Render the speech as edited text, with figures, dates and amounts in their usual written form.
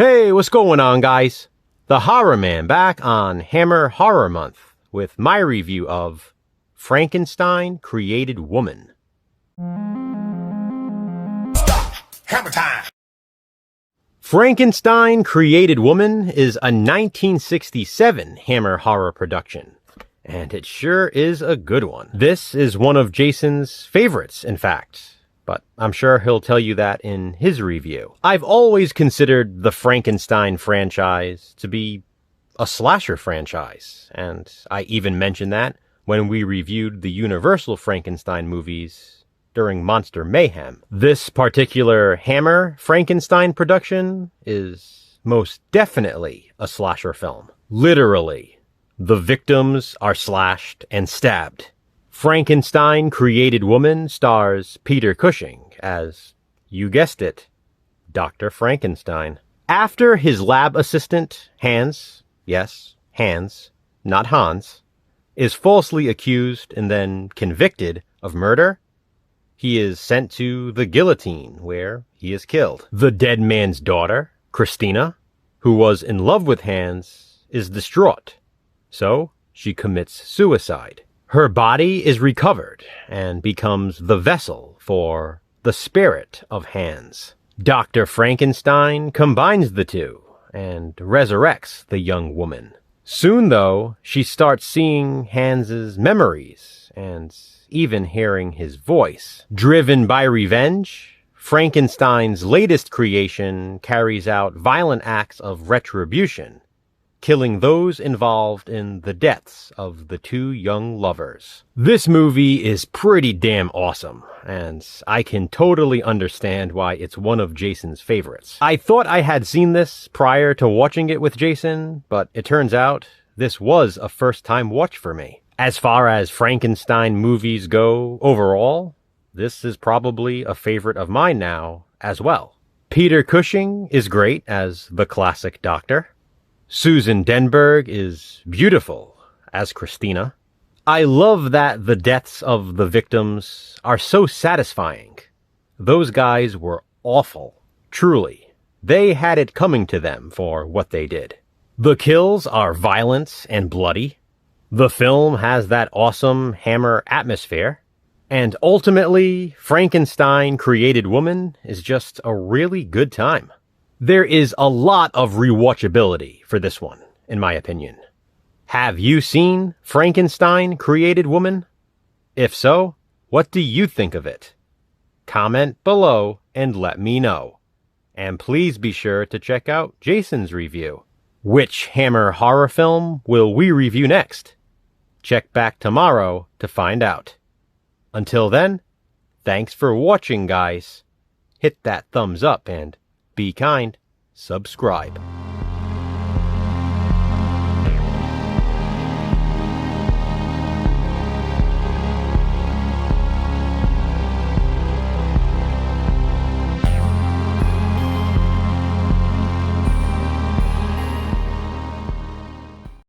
Hey, what's going on, guys? TheHORRORman back on Hammer Horror Month with my review of Frankenstein Created Woman. Stop! Hammer time! Frankenstein Created Woman is a 1967 Hammer horror production, and it sure is a good one. This is one of Jason's favorites, in fact, but I'm sure he'll tell you that in his review. I've always considered the Frankenstein franchise to be a slasher franchise, and I even mentioned that when we reviewed the Universal Frankenstein movies during Monster Mayhem. This particular Hammer Frankenstein production is most definitely a slasher film. Literally, the victims are slashed and stabbed. Frankenstein Created Woman stars Peter Cushing as, you guessed it, Dr. Frankenstein. After his lab assistant, Hans, yes, Hans, not Hans, is falsely accused and then convicted of murder, he is sent to the guillotine, where he is killed. The dead man's daughter, Christina, who was in love with Hans, is distraught, so she commits suicide. Her body is recovered and becomes the vessel for the spirit of Hans. Dr. Frankenstein combines the two and resurrects the young woman. Soon, though, she starts seeing Hans's memories and even hearing his voice. Driven by revenge, Frankenstein's latest creation carries out violent acts of retribution, killing those involved in the deaths of the two young lovers. This movie is pretty damn awesome, and I can totally understand why it's one of Jason's favorites. I thought I had seen this prior to watching it with Jason, but it turns out this was a first-time watch for me. As far as Frankenstein movies go overall, this is probably a favorite of mine now as well. Peter Cushing is great as the classic Doctor. Susan Denberg is beautiful as Christina. I love that the deaths of the victims are so satisfying. Those guys were awful, truly. They had it coming to them for what they did. The kills are violent and bloody. The film has that awesome Hammer atmosphere. And ultimately, Frankenstein Created Woman is just a really good time. There is a lot of rewatchability for this one, in my opinion. Have you seen Frankenstein Created Woman? If so, what do you think of it? Comment below and let me know. And please be sure to check out Jason's review. Which Hammer horror film will we review next? Check back tomorrow to find out. Until then, thanks for watching, guys. Hit that thumbs up and be kind. Subscribe.